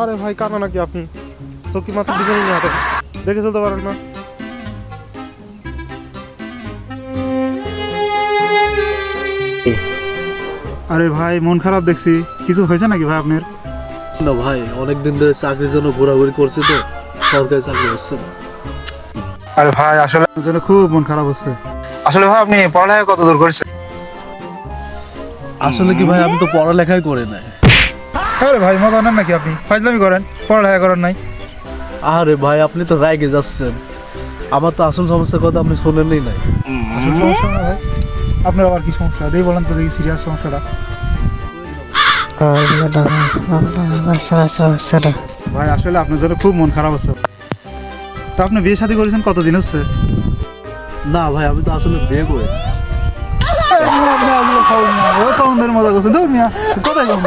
আরে ভাই কানা নাকি আপনি? চোখ কি মাত্র ডিজাইন নিয়ে হাঁটেন? দেখে চলতে পারেন না? আরে ভাই মন খারাপ দেখছি, কিছু হয়েছে নাকি ভাই আপনার? না ভাই, অনেকদিন ধরে চাকরির জন্য ঘোরাঘুরি করছি তো, সরকারি চাকরি হচ্ছে না। আরে ভাই আসলে আপনার জন্য খুব মন খারাপ হচ্ছে। আসলে ভাই আপনি পড়ালেখা কত দূর করেছেন? আসলে কি ভাই, আমি তো পড়ালেখাই করে নাই। আরে ভাই মজা নেন নাকি আপনি? ফাজলামি করেন, পড়ালেখা করেন নাই? আরে ভাই, আপনি তো রাগে যাচ্ছেন। আমার তো আসল সমস্যার কথা আপনি শোনেনই নাই। আসল সমস্যা না ভাই, আপনার আবার কি সমস্যা? দেখি বলেন তো, দেখি সিরিয়াস সমস্যাটা। ভাই আসলে আপনার জন্য খুব মন খারাপ হচ্ছে। তা আপনি বিয়ে শাদী করেছেন কতদিন হচ্ছে? না ভাই, আমি তো আসলে বিয়ে করি নাই। মজা করছেন, ধর মিয়া, কোথায় যাবো?